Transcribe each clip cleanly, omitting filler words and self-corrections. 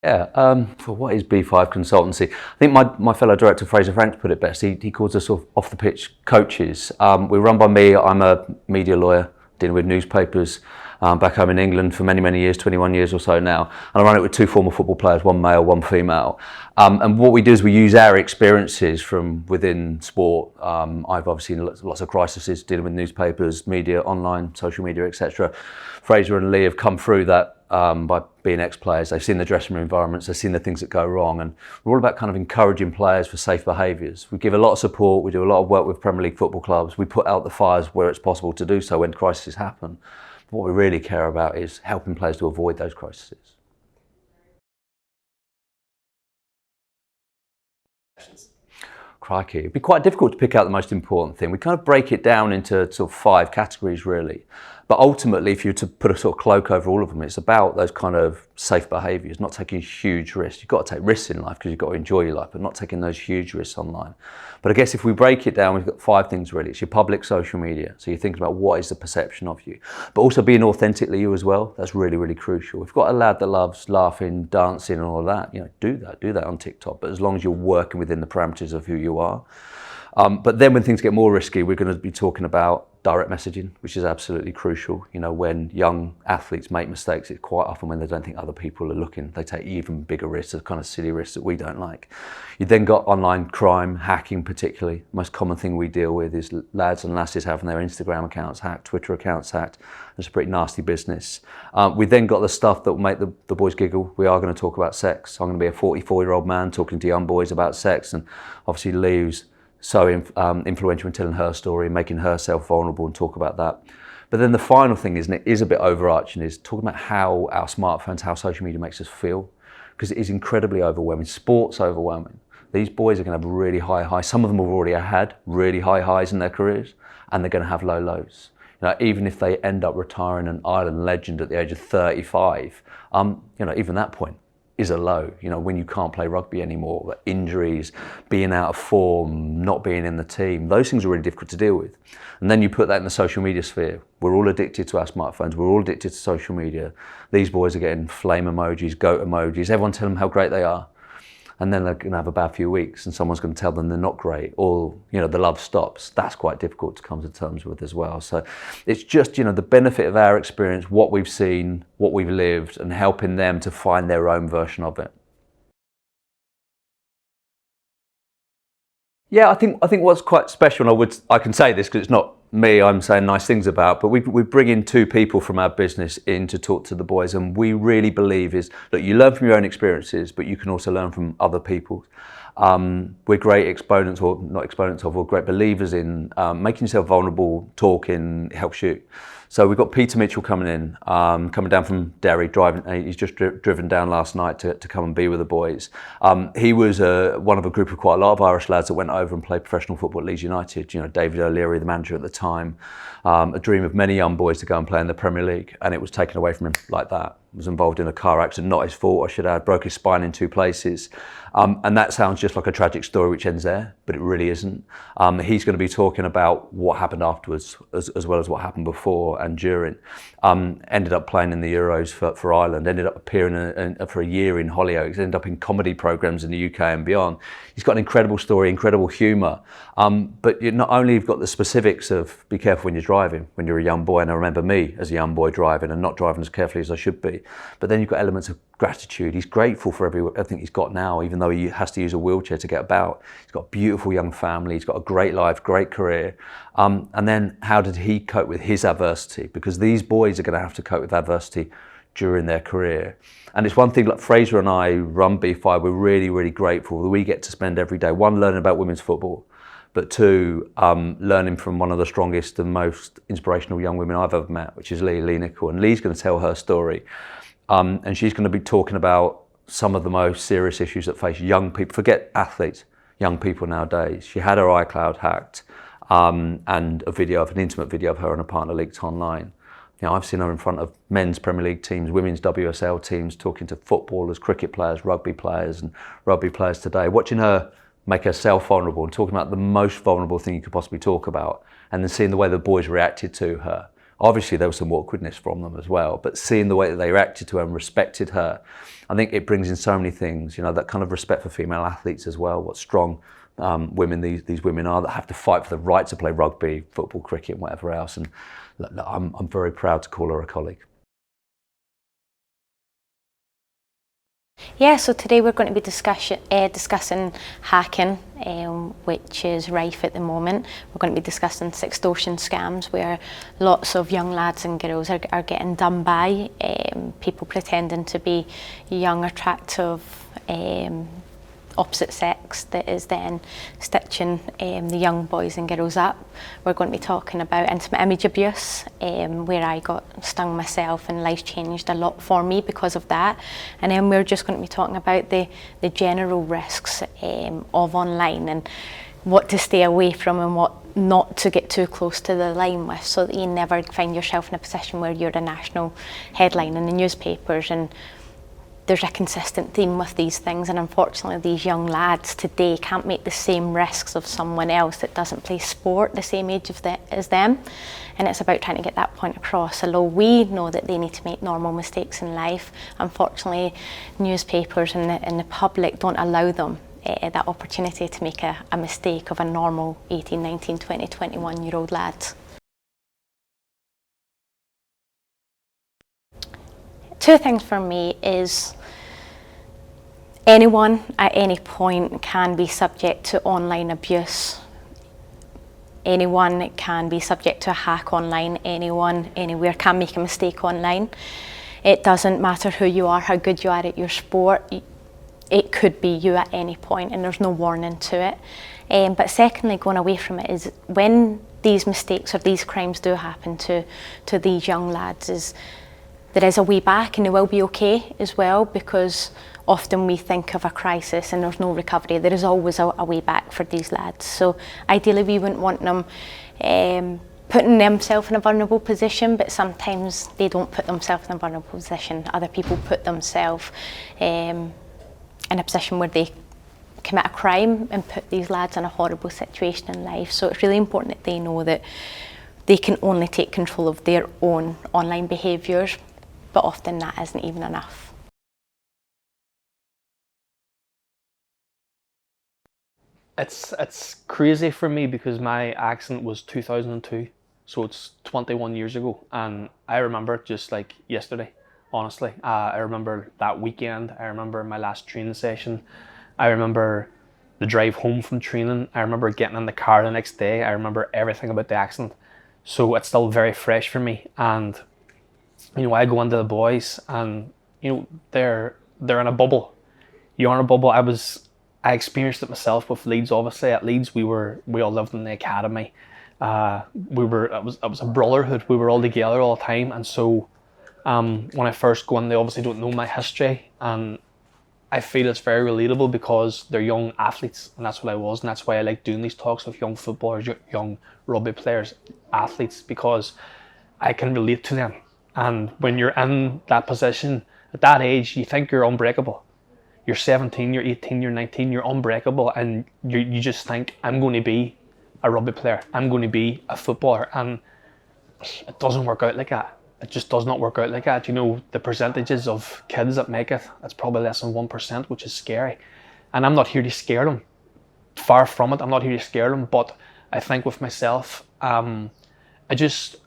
Yeah, for what is B5 Consultancy? I think my fellow director Fraser Franks put it best. He calls us sort of off the pitch coaches. We're run by me. I'm a media lawyer dealing with newspapers back home in England for many years, 21 years or so now. And I run it with two former football players, one male, one female. And what we do is we use our experiences from within sport. I've obviously seen lots of crises dealing with newspapers, media, online, social media, etc. Fraser and Leigh have come through that by being ex-players. They've seen the dressing room environments, they've seen the things that go wrong, and we're all about kind of encouraging players for safe behaviours. We give a lot of support, we do a lot of work with Premier League football clubs, we put out the fires where it's possible to do so when crises happen. What we really care about is helping players to avoid those crises. Crikey, it'd be quite difficult to pick out the most important thing. We kind of break it down into sort of 5 categories really. But ultimately, if you were to put a sort of cloak over all of them, it's about those kind of safe behaviours, not taking huge risks. You've got to take risks in life because you've got to enjoy your life, but not taking those huge risks online. But I guess if we break it down, we've got 5 things really. It's your public social media. So you're thinking about what is the perception of you, but also being authentically you as well. That's really crucial. We've got a lad that loves laughing, dancing and all of that. You know, do that on TikTok, but as long as you're working within the parameters of who you are. But then when things get more risky, we're going to be talking about direct messaging, which is absolutely crucial. You know, when young athletes make mistakes, it's quite often when they don't think other people are looking. They take even bigger risks, the kind of silly risks that we don't like. You then got online crime, hacking particularly. The most common thing we deal with is lads and lasses having their Instagram accounts hacked, Twitter accounts hacked. It's a pretty nasty business. We then got the stuff that will make the boys giggle. We are going to talk about sex. I'm going to be a 44-year-old man talking to young boys about sex, and obviously Leigh, who's so influential in telling her story, making herself vulnerable, and talk about that. But then the final thing, isn't it, is a bit overarching, is talking about how our smartphones, how social media makes us feel, because it is incredibly overwhelming. Sport's overwhelming. These boys are going to have really high highs. Some of them have already had really high highs in their careers, and they're going to have low lows. You know, even if they end up retiring an Ireland legend at the age of 35, you know, even that point is a low. You know, when you can't play rugby anymore, injuries, being out of form, not being in the team, those things are really difficult to deal with. And then you put that in the social media sphere. We're all addicted to our smartphones. We're all addicted to social media. These boys are getting flame emojis, goat emojis. Everyone tell them how great they are. And then they're going to have a bad few weeks and someone's going to tell them they're not great, or, you know, the love stops. That's quite difficult to come to terms with as well. So it's just, you know, the benefit of our experience, what we've seen, what we've lived, and helping them to find their own version of it. Yeah, I think what's quite special, and I can say this because it's not me I'm saying nice things about, but we bring in 2 people from our business in to talk to the boys, and we really believe is that you learn from your own experiences, but you can also learn from other people. We're great exponents, or not exponents of, or great believers in making yourself vulnerable, talking, helps you. So we've got Peter Mitchell coming in, coming down from Derry, driving. He's just driven down last night to come and be with the boys. He was one of a group of quite a lot of Irish lads that went over and played professional football at Leeds United. You know, David O'Leary, the manager at the time, a dream of many young boys to go and play in the Premier League, and it was taken away from him like that. Was involved in a car accident, not his fault, I should add, broke his spine in 2 places. And that sounds just like a tragic story which ends there, but it really isn't. He's going to be talking about what happened afterwards, as well as what happened before and during. Ended up playing in the Euros for Ireland, ended up appearing for a year in Hollyoaks, ended up in comedy programmes in the UK and beyond. He's got an incredible story, incredible humour. But not only you've got the specifics of be careful when you're driving, when you're a young boy, and I remember me as a young boy driving and not driving as carefully as I should be. But then you've got elements of gratitude. He's grateful for everything he's got now, even though he has to use a wheelchair to get about. He's got a beautiful young family. He's got a great life, great career. And then how did he cope with his adversity? Because these boys are going to have to cope with adversity during their career. And it's one thing, like Fraser and I run B5, we're really grateful that we get to spend every day, 1, learning about women's football, but 2, learning from one of the strongest and most inspirational young women I've ever met, which is Leigh Nicol. And Leigh's going to tell her story. And she's going to be talking about some of the most serious issues that face young people, forget athletes, young people nowadays. She had her iCloud hacked, and an intimate video of her and a partner leaked online. You know, I've seen her in front of men's Premier League teams, women's WSL teams, talking to footballers, cricket players, rugby players and rugby players today, watching her make herself vulnerable and talking about the most vulnerable thing you could possibly talk about, and then seeing the way the boys reacted to her Obviously there was some awkwardness from them as well, but seeing the way that they reacted to her and respected her, I think it brings in so many things, you know, that kind of respect for female athletes as well, what strong women these women are that have to fight for the right to play rugby, football, cricket and whatever else. And look, I'm very proud to call her a colleague. Yeah, so today we're going to be discussing hacking, which is rife at the moment. We're going to be discussing extortion scams where lots of young lads and girls are getting done by people pretending to be young, attractive, opposite sex that is then stitching the young boys and girls up. We're going to be talking about intimate image abuse, where I got stung myself and life changed a lot for me because of that. And then we're just going to be talking about the general risks of online and what to stay away from and what not to get too close to the line with, so that you never find yourself in a position where you're a national headline in the newspapers. And there's a consistent theme with these things, and unfortunately these young lads today can't make the same risks of someone else that doesn't play sport the same age as them. And it's about trying to get that point across. Although we know that they need to make normal mistakes in life, unfortunately newspapers and the public don't allow them that opportunity to make a mistake of a normal 18, 19, 20, 21-year-old lad. Two things for me is anyone at any point can be subject to online abuse. Anyone can be subject to a hack online. Anyone, anywhere can make a mistake online. It doesn't matter who you are, how good you are at your sport. It could be you at any point, and there's no warning to it. But secondly, going away from it is when these mistakes or these crimes do happen to these young lads, there is a way back and they will be okay as well, because often we think of a crisis and there's no recovery. There is always a way back for these lads. So ideally we wouldn't want them putting themselves in a vulnerable position, but sometimes they don't put themselves in a vulnerable position. Other people put themselves in a position where they commit a crime and put these lads in a horrible situation in life. So it's really important that they know that they can only take control of their own online behaviours, but often that isn't even enough. It's crazy for me because my accident was 2002, so it's 21 years ago, and I remember it just like yesterday, honestly. I remember that weekend, I remember my last training session, I remember the drive home from training, I remember getting in the car the next day, I remember everything about the accident. So it's still very fresh for me, and you know, I go into the boys and you know, they're in a bubble. You're in a bubble. I experienced it myself with Leeds. Obviously, at Leeds, we all lived in the academy. It was a brotherhood. We were all together all the time. And so, when I first go in, they obviously don't know my history, and I feel it's very relatable because they're young athletes, and that's what I was, and that's why I like doing these talks with young footballers, young rugby players, athletes, because I can relate to them. And when you're in that position at that age, you think you're unbreakable. You're 17, you're 18, you're 19, you're unbreakable, and you just think, I'm going to be a rugby player, I'm going to be a footballer, and it doesn't work out like that. It just does not work out like that. You know, the percentages of kids that make it, it's probably less than 1%, which is scary. And I'm not here to scare them. Far from it, I'm not here to scare them, but I think with myself, I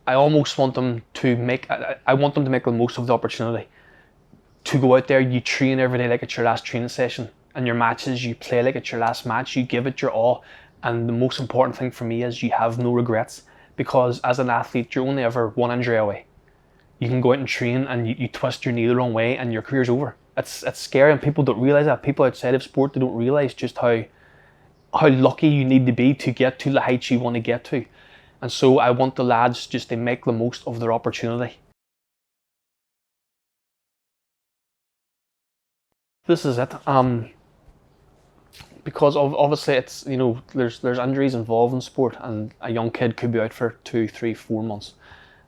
almost want them to make the most of the opportunity. To go out there, you train every day like it's your last training session, and your matches, you play like it's your last match, you give it your all, and the most important thing for me is you have no regrets, because as an athlete, you're only ever one injury away. You can go out and train and you twist your knee the wrong way and your career's over. It's scary, and people don't realise that. People outside of sport, they don't realise just how lucky you need to be to get to the heights you want to get to. And so I want the lads just to make the most of their opportunity. This is it. Because obviously it's, you know, there's injuries involved in sport, and a young kid could be out for 2, 3, 4 months,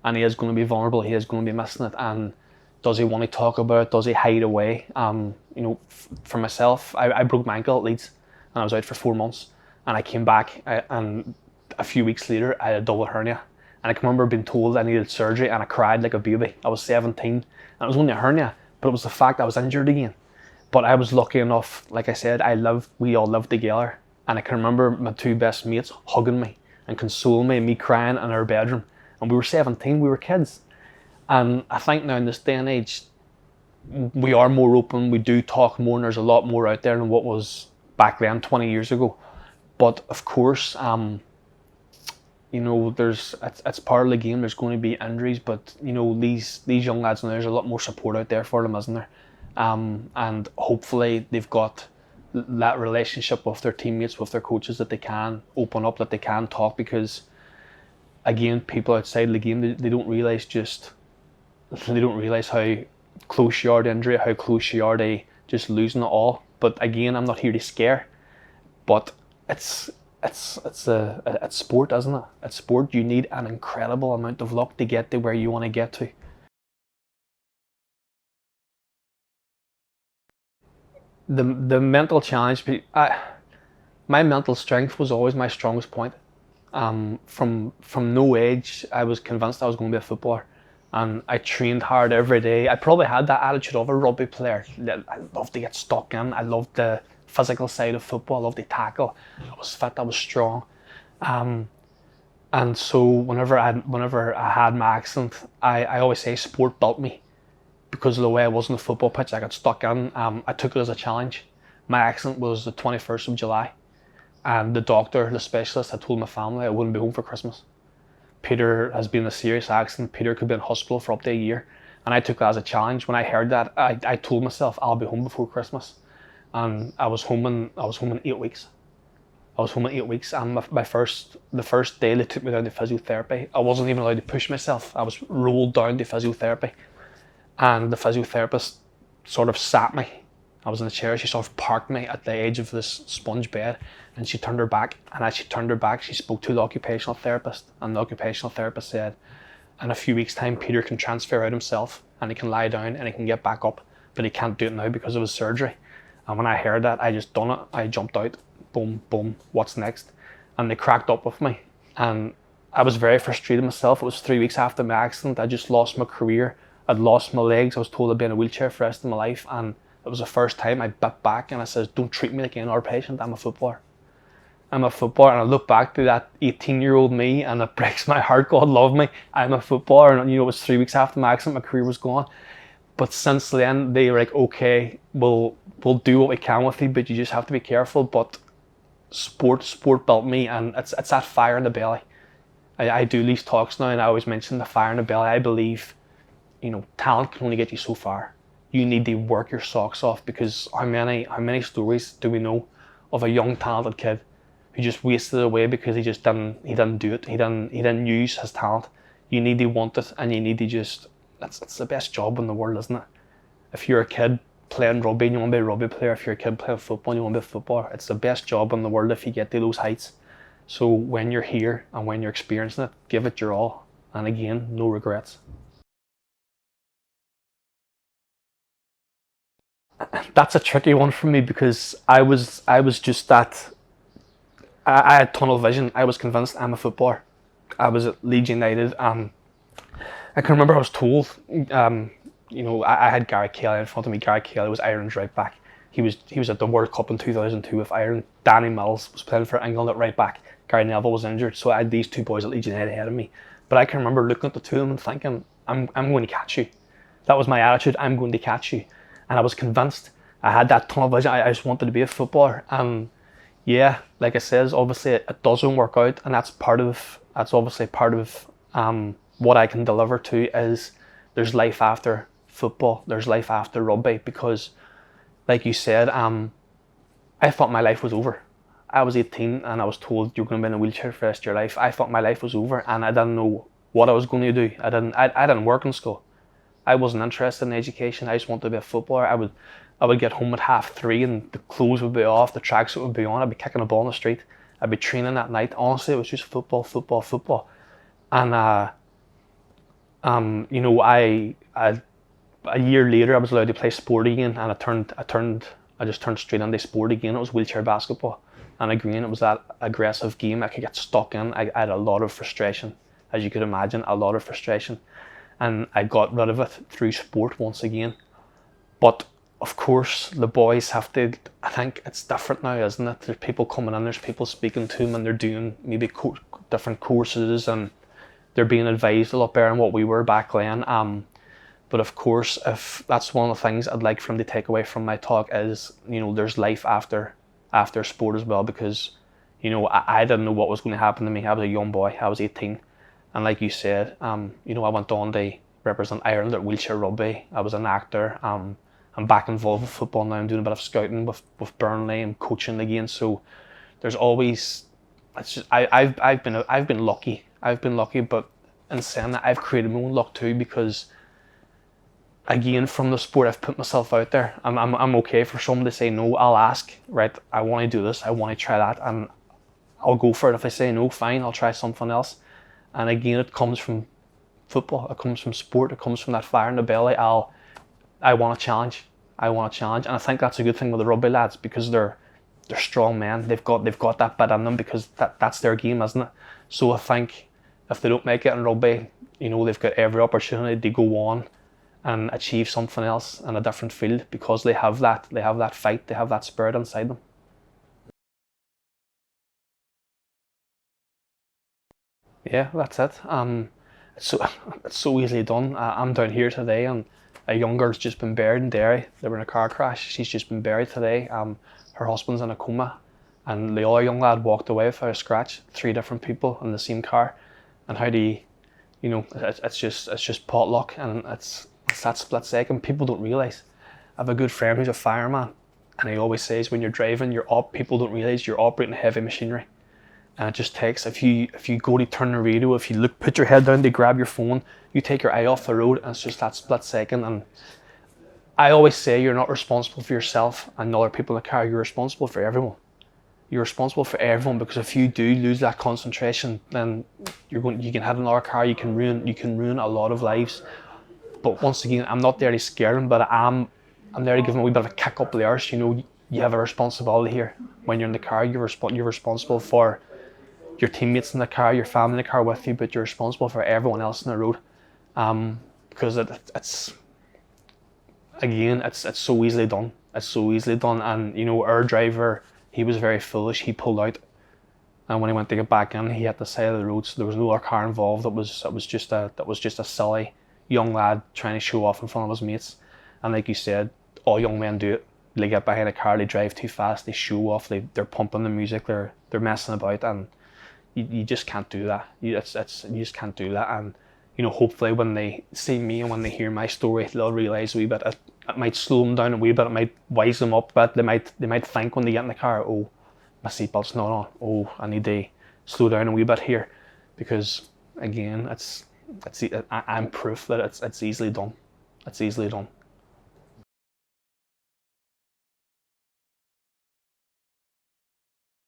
and he is going to be vulnerable. He is going to be missing it. And does he want to talk about it? Does he hide away? You know, for myself, I broke my ankle at Leeds, and I was out for 4 months, and I came back, and a few weeks later I had a double hernia, And I can remember being told I needed surgery, and I cried like a baby. I was 17, and it was only a hernia, but it was the fact I was injured again. But I was lucky enough, like I said, we all lived together. And I can remember my two best mates hugging me and consoling me, and me crying in our bedroom. And we were 17, we were kids. And I think now in this day and age, we are more open, we do talk more, and there's a lot more out there than what was back then 20 years ago. But of course, you know, it's part of the game. There's going to be injuries, but you know, these young lads now, there's a lot more support out there for them, isn't there? And hopefully they've got that relationship with their teammates, with their coaches, that they can open up, that they can talk, because again, people outside the game, they don't realise how close you are to injury, how close you are to just losing it all. But again, I'm not here to scare, but it's sport, isn't it? It's sport. You need an incredible amount of luck to get to where you want to get to. The mental challenge, my mental strength was always my strongest point. From no age, I was convinced I was going to be a footballer, and I trained hard every day. I probably had that attitude of a rugby player. I loved to get stuck in. I loved the physical side of football. I loved to tackle. I was fit. I was strong. And so whenever I had my accident, I always say sport built me. Because of the way I was on the football pitch, I got stuck in. I took it as a challenge. My accident was the 21st of July. And the doctor, the specialist, had told my family I wouldn't be home for Christmas. Peter has been in a serious accident. Peter could be in hospital for up to a year. And I took that as a challenge. When I heard that, I told myself I'll be home before Christmas. And I was home in 8 weeks. I was home in 8 weeks, and the first day they took me down to physiotherapy. I wasn't even allowed to push myself. I was rolled down to physiotherapy. And the physiotherapist sort of sat me. I was in a chair. She sort of parked me at the edge of this sponge bed, and she turned her back. And as she turned her back, she spoke to the occupational therapist. And the occupational therapist said, in a few weeks' time, Peter can transfer out himself, and he can lie down and he can get back up, but he can't do it now because of his surgery. And when I heard that, I just done it. I jumped out. Boom, boom. What's next? And they cracked up with me. And I was very frustrated myself. It was 3 weeks after my accident. I just lost my career. I'd lost my legs. I was told I'd be in a wheelchair for the rest of my life, and it was the first time I bit back and I said, don't treat me like an NR patient. I'm a footballer. I'm a footballer. And I look back to that 18-year-old me, and it breaks my heart. God love me. I'm a footballer. And you know, it was 3 weeks after my accident, my career was gone. But since then, they were like, okay, we'll do what we can with you, but you just have to be careful. But sport built me, and it's that fire in the belly. I do these talks now, and I always mention the fire in the belly. I believe, you know, talent can only get you so far. You need to work your socks off, because how many stories do we know of a young talented kid who just wasted it away because he didn't do it. He didn't use his talent. You need to want it, and you need to just, it's the best job in the world, isn't it? If you're a kid playing rugby and you want to be a rugby player, if you're a kid playing football and you want to be a footballer, it's the best job in the world if you get to those heights. So when you're here and when you're experiencing it, give it your all. And again, no regrets. That's a tricky one for me, because I was just that. I had tunnel vision. I was convinced I'm a footballer. I was at Leeds United. I can remember I was told, you know, I had Gary Kelly in front of me. Gary Kelly was Ireland's right back. He was at the World Cup in 2002 with Ireland. Danny Mills was playing for England at right back. Gary Neville was injured, so I had these two boys at Leeds United ahead of me. But I can remember looking at the two of them and thinking, I'm going to catch you. That was my attitude. I'm going to catch you. And I was convinced. I had that tunnel vision. I just wanted to be a footballer. And yeah, like I says, obviously it doesn't work out, and that's obviously part of what I can deliver to is there's life after football. There's life after rugby, because, like you said, I thought my life was over. I was 18 and I was told you're going to be in a wheelchair for the rest of your life. I thought my life was over, and I didn't know what I was going to do. I didn't work in school. I wasn't interested in education. I just wanted to be a footballer. I would get home at 3:30 and the clothes would be off, the tracksuit would be on. I'd be kicking a ball in the street. I'd be training at night. Honestly, it was just football. And you know, a year later I was allowed to play sport again, and I just turned straight into sport again. It was wheelchair basketball, and again it was that aggressive game. I could get stuck in. I had a lot of frustration. as you could imagine, a lot of frustration. And I got rid of it through sport once again. But of course, the boys have to, I think it's different now, isn't it? There's people coming in, there's people speaking to them, and they're doing maybe different courses, and they're being advised a lot better than what we were back then. But of course, if that's one of the things I'd like for them to take away from my talk is, there's life after sport as well, because, I didn't know what was going to happen to me. I was a young boy, I was 18. And like you said, I went on to represent Ireland at wheelchair rugby. I was an actor. I'm back involved with football now. I'm doing a bit of scouting with Burnley and coaching again. So there's always, I've been lucky. I've been lucky, but in saying that, I've created my own luck too, because again, from the sport, I've put myself out there. I'm okay for someone to say no. I'll ask, right? I want to do this. I want to try that, and I'll go for it. If they say no, fine. I'll try something else. And again, it comes from football. It comes from sport. It comes from that fire in the belly. I want to challenge. I want to challenge, and I think that's a good thing with the rugby lads, because they're strong men. They've got that bit in them, because that's their game, isn't it? So I think if they don't make it in rugby, they've got every opportunity to go on and achieve something else in a different field, because they have that fight, they have that spirit inside them. Yeah, that's it. It's so easily done. I'm down here today, and a young girl's just been buried in Derry. They were in a car crash. She's just been buried today. Her husband's in a coma, and the other young lad walked away without a scratch. 3 different people in the same car, and how do you, it's just potluck, and it's that split second. People don't realise. I have a good friend who's a fireman, and he always says when you're driving, people don't realise you're operating heavy machinery. And it just takes, if you go to turn the radio, if you put your head down to grab your phone, you take your eye off the road, and it's just that split second. And I always say you're not responsible for yourself and other people in the car. You're responsible for everyone. You're responsible for everyone, because if you do lose that concentration, then you can hit another car. You can ruin a lot of lives. But once again, I'm not there to scare them, but I'm there to give them a wee bit of a kick up the arse. You have a responsibility here. When you're in the car, you're responsible for your teammates in the car, your family in the car with you, but you're responsible for everyone else on the road. Because it's so easily done. It's so easily done. And our driver, he was very foolish. He pulled out, and when he went to get back in, he hit the side of the road. So there was no other car involved. That was just a silly young lad trying to show off in front of his mates. And like you said, all young men do it. They get behind a car, they drive too fast, they show off, they're pumping the music, they're messing about, and you just can't do that. You just can't do that. And hopefully when they see me and when they hear my story, they'll realise a wee bit. It might slow them down a wee bit. It might wise them up a bit. They might think when they get in the car, oh, my seatbelt's not on. Oh, I need to slow down a wee bit here, because again, I'm proof that it's easily done. It's easily done.